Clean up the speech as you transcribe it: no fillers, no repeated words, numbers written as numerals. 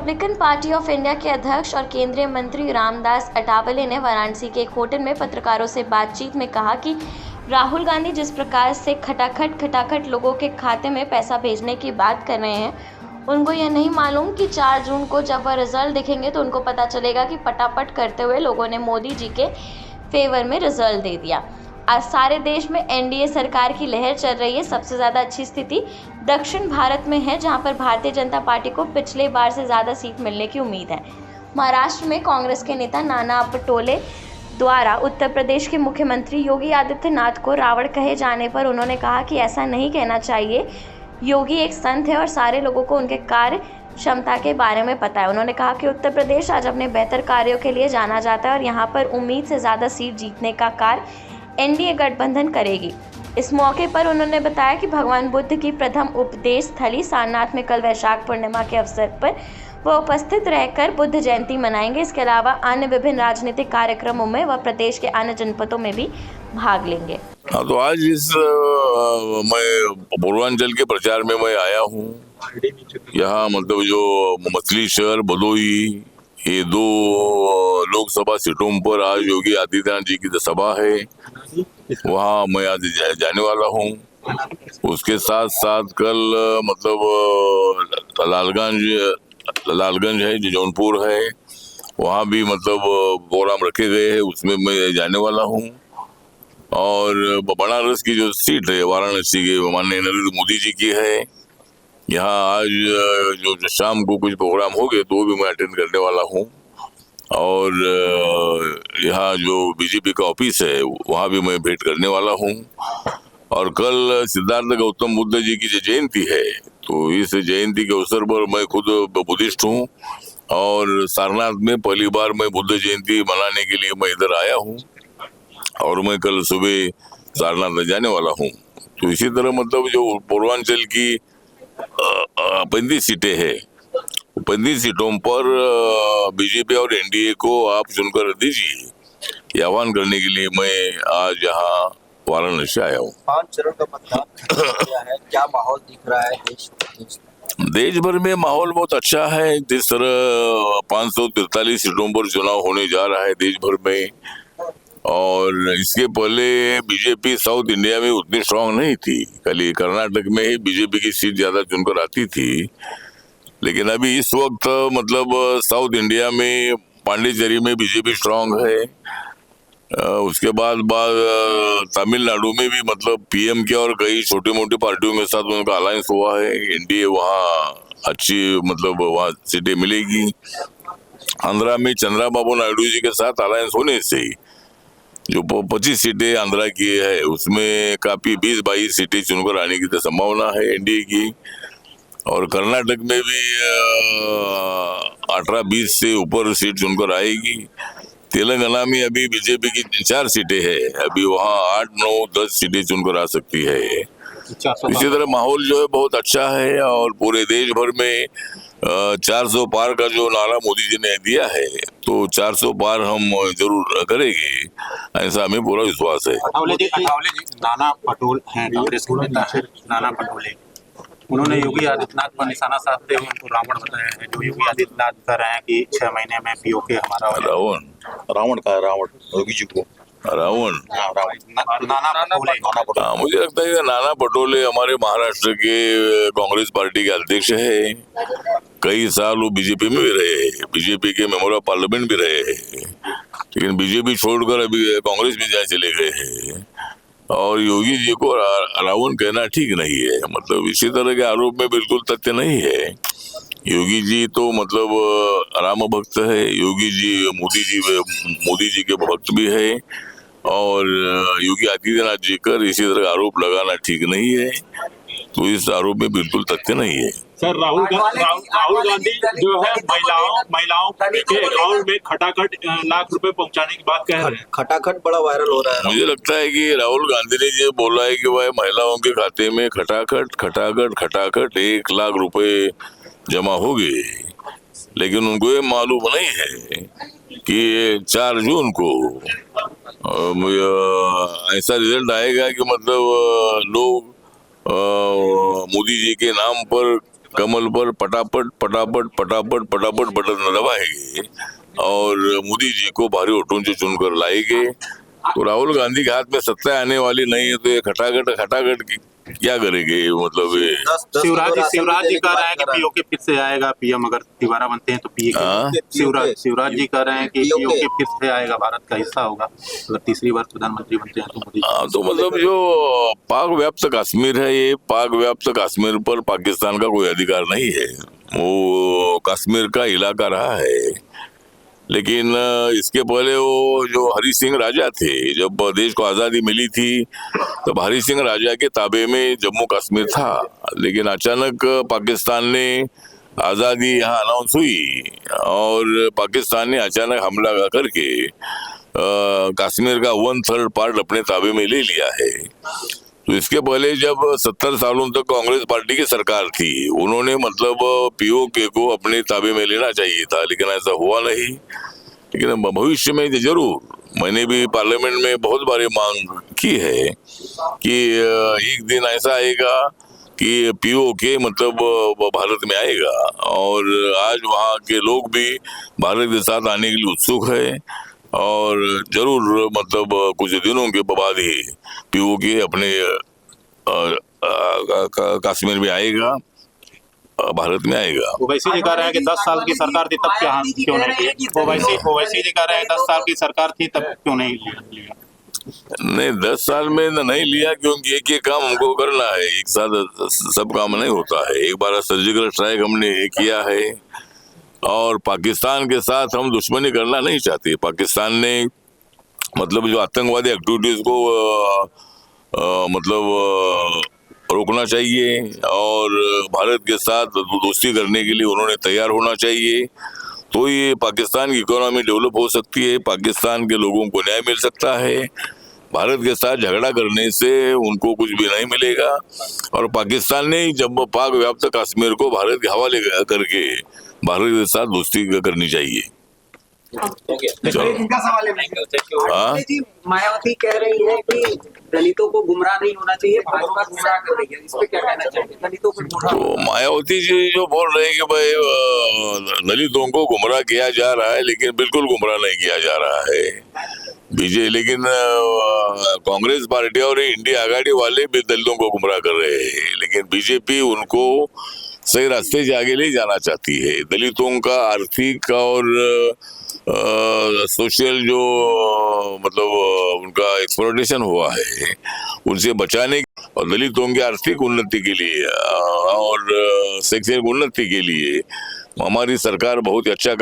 Republican party of India के अध्यक्ष और केंद्रीय मंत्री रामदास अठावले ने वाराणसी के एक होटल में पत्रकारों से बातचीत में कहा कि राहुल गांधी जिस प्रकार से खटाखट लोगों के खाते में पैसा भेजने की बात कर रहे हैं, उनको यह नहीं मालूम कि 4 जून को जब वह रिजल्ट दिखेंगे तो उनको पता चलेगा कि पटापट करते हुए लोगों ने मोदी जी के फेवर में रिजल्ट दे दिया। आज सारे देश में एनडीए सरकार की लहर चल रही है। सबसे ज़्यादा अच्छी स्थिति दक्षिण भारत में है, जहां पर भारतीय जनता पार्टी को पिछले बार से ज़्यादा सीट मिलने की उम्मीद है। महाराष्ट्र में कांग्रेस के नेता नाना पटोले द्वारा उत्तर प्रदेश के मुख्यमंत्री योगी आदित्यनाथ को रावण कहे जाने पर उन्होंने कहा कि ऐसा नहीं कहना चाहिए। योगी एक संत है और सारे लोगों को उनके कार्य क्षमता के बारे में पता है। उन्होंने कहा कि उत्तर प्रदेश आज अपने बेहतर कार्यों के लिए जाना जाता है और यहाँ पर उम्मीद से ज़्यादा सीट जीतने का कार्य एनडीए गठबंधन करेगी। इस मौके पर उन्होंने बताया कि भगवान बुद्ध की प्रथम उपदेश स्थली सारनाथ में कल वैशाख पूर्णिमा के अवसर पर वह उपस्थित रहकर बुद्ध जयंती मनाएंगे। इसके अलावा अन्य विभिन्न राजनीतिक कार्यक्रमों में वह प्रदेश के अन्य जनपदों में भी भाग लेंगे। हाँ, तो आज मैं पूर्वांचल के प्रचार में मैं आया हूँ। यहाँ मतलब जो मछली शहर भदोही, ये 2 लोकसभा सीटों पर आज योगी आदित्यनाथ जी की सभा है, वहाँ मैं आज जाने वाला हूँ। उसके साथ साथ कल मतलब लालगंज है जो जौनपुर है, वहाँ भी मतलब प्रोग्राम रखे गए हैं, उसमें मैं जाने वाला हूँ। और बनारस की जो सीट है वाराणसी के माननीय नरेंद्र मोदी जी की है, यहाँ आज जो शाम को कुछ प्रोग्राम हो गए तो भी मैं अटेंड करने वाला हूँ। और यहाँ जो बीजेपी का ऑफिस है वहाँ भी मैं भेंट करने वाला हूँ। और कल सिद्धार्थ गौतम बुद्ध जी की जो जयंती है, तो इस जयंती के अवसर पर मैं खुद बुद्धिस्ट हूँ और सारनाथ में पहली बार मैं बुद्ध जयंती मनाने के लिए मैं इधर आया हूँ और मैं कल सुबह सारनाथ जाने वाला हूँ। तो इसी तरह मतलब जो पूर्वांचल की 35 सीटें हैं, 35 सीटों पर बीजेपी और एनडीए को आप चुनकर दीजिए, ये आह्वान करने के लिए मैं आज यहाँ वाराणसी आया हूँ। 5 चरण का मतदान है, क्या माहौल दिख रहा है देश भर में? माहौल बहुत अच्छा है। जिस तरह 543 सीटों पर चुनाव होने जा रहा है देश भर में, और इसके पहले बीजेपी साउथ इंडिया में उतनी स्ट्रांग नहीं थी, खाली कर्नाटक में ही बीजेपी की सीट ज्यादा चुनकर आती थी। लेकिन अभी इस वक्त मतलब साउथ इंडिया में पांडिचेरी में बीजेपी स्ट्रांग है। उसके बाद तमिलनाडु में भी मतलब पीएम के और कई छोटी मोटी पार्टियों के साथ उनका अलायंस हुआ है, एनडीए वहाँ अच्छी मतलब वहाँ सीटें मिलेगी। आंध्रा में चंद्रबाबू नायडू जी के साथ अलायंस होने से ही जो 25 सीटें आंध्रा की है उसमें काफी 20-22 सीटें चुनकर आने की तो संभावना है एनडीए की। और कर्नाटक में भी 18-20 से ऊपर सीट चुनकर आएगी। तेलंगाना में अभी बीजेपी की 4 सीटें हैं, अभी वहाँ 8-9-10 सीटें चुनकर आ सकती है। इसी तरह माहौल जो है बहुत अच्छा है और पूरे देश भर में 400 पार का जो नारा मोदी जी ने दिया है, तो 400 पार हम जरूर करेंगे, ऐसा हमें पूरा विश्वास है। अठावले जी नाना पटोले हैं, कांग्रेस के नेता है नाना पटोले, उन्होंने योगी आदित्यनाथ पर निशाना साधते हुए उनको रावण बताया है। जो योगी आदित्यनाथ कह रहे हैं कि 6 महीने में पीओके हमारा रावण का योगी जी को रावण नाना पटोले। मुझे लगता है कि नाना पटोले हमारे महाराष्ट्र के कांग्रेस पार्टी के अध्यक्ष है। कई साल वो बीजेपी में भी रहे हैं, बीजेपी के मेंबर ऑफ पार्लियामेंट भी रहे हैं, लेकिन बीजेपी छोड़कर अभी कांग्रेस में जाए चले गए हैं। और योगी जी को रावण कहना ठीक नहीं है, मतलब इसी तरह के आरोप में बिल्कुल तथ्य नहीं है। योगी जी तो मतलब राम भक्त है, योगी जी मोदी जी के भक्त भी है, और योगी आदित्यनाथ जी कर इसी तरह आरोप लगाना ठीक नहीं है, तो इस आरोप में बिल्कुल तथ्य नहीं है। सर, राहुल गांधी जो है महिलाओं के अकाउंट में खटाखट लाख रुपए पहुंचाने की बात कह रहे हैं। खटाखट बड़ा वायरल हो रहा है। मुझे लगता है कि राहुल गांधी ने ये बोला है कि वह महिलाओं के खाते में खटाखट 1 लाख रुपए जमा हो गए, लेकिन उनको ये मालूम नहीं है कि 4 जून को ऐसा रिजल्ट आएगा कि मतलब लोग मोदी जी के नाम पर कमल पर पटापट पटापट पटापट पटापट बटन दबाएंगे और मोदी जी को भारी वोटों से चुनकर लाएंगे। तो राहुल गांधी के हाथ में सत्ता आने वाली नहीं है, तो ये खटाखट की क्या करेंगे? मतलब ये शिवराज जी कह रहे हैं कि पीओके फिर से आएगा पीएम, अगर दोबारा बनते हैं तो शिवराज जी कह रहे हैं कि पीओके फिर से आएगा, भारत का हिस्सा होगा अगर तीसरी बार प्रधानमंत्री बनते हैं तो मोदी। तो मतलब जो पाक व्याप्त कश्मीर है, ये पाक व्याप्त कश्मीर पर पाकिस्तान का कोई अधिकार नहीं है, वो कश्मीर का इलाका रहा है। लेकिन इसके पहले वो जो हरि सिंह राजा थे, जब देश को आज़ादी मिली थी तब हरि सिंह राजा के ताबे में जम्मू कश्मीर था। लेकिन अचानक पाकिस्तान ने आज़ादी यहाँ अनाउंस हुई और पाकिस्तान ने अचानक हमला करके कश्मीर का 1/3 पार्ट अपने ताबे में ले लिया है। तो इसके पहले जब 70 सालों तक कांग्रेस पार्टी की सरकार थी, उन्होंने मतलब पीओके को अपने ताबे में लेना चाहिए था, लेकिन ऐसा हुआ नहीं। लेकिन भविष्य में जरूर, मैंने भी पार्लियामेंट में बहुत बार मांग की है कि एक दिन ऐसा आएगा कि पीओके मतलब भारत में आएगा और आज वहाँ के लोग भी भारत के साथ आने के लिए उत्सुक है और जरूर मतलब कुछ दिनों के बाद ही पीओके अपने कश्मीर में आएगा, भारत में आएगा। ओवैसी जी कह रहे हैं कि 10 साल की सरकार थी तब क्यों नहीं? ओवैसी जी कह रहे हैं 10 साल की सरकार थी तब क्यों नहीं लिया? नहीं, 10 साल में नहीं लिया क्योंकि एक काम हमको करना है, एक साथ सब काम नहीं होता है। एक बार सर्जिकल स्ट्राइक हमने किया है और पाकिस्तान के साथ हम दुश्मनी करना नहीं चाहते। पाकिस्तान ने मतलब जो आतंकवादी एक्टिविटीज को मतलब रोकना चाहिए और भारत के साथ दोस्ती करने के लिए उन्होंने तैयार होना चाहिए, तो ये पाकिस्तान की इकोनॉमी डेवलप हो सकती है, पाकिस्तान के लोगों को न्याय मिल सकता है। भारत के साथ झगड़ा करने से उनको कुछ भी नहीं मिलेगा और पाकिस्तान ने जब पाक व्याप्त कश्मीर को भारत के हवाले करके भारत के साथ दोस्ती करनी चाहिए। इनका सवाल है मायावती कह रही है कि दलितों को गुमराह नहीं होना चाहिए, भाजपा गुमराह कर रही है, इस पे क्या कहना चाहिए? दलितों को तो मायावती जी जो बोल रहे हैं कि भाई दलितों को गुमराह किया जा रहा है, लेकिन बिल्कुल गुमराह नहीं किया जा रहा है बीजेपी। लेकिन कांग्रेस पार्टी और इंडिया आघाड़ी वाले भी दलितों को गुमराह कर रहे हैं, लेकिन बीजेपी उनको सही रास्ते से आगे ले जाना चाहती है। दलितों का आर्थिक और सोशल जो मतलब उनका एक्सप्लॉयटेशन हुआ है, उनसे बचाने और दलितों की आर्थिक उन्नति के लिए और शैक्षणिक उन्नति के लिए हमारी सरकार बहुत अच्छा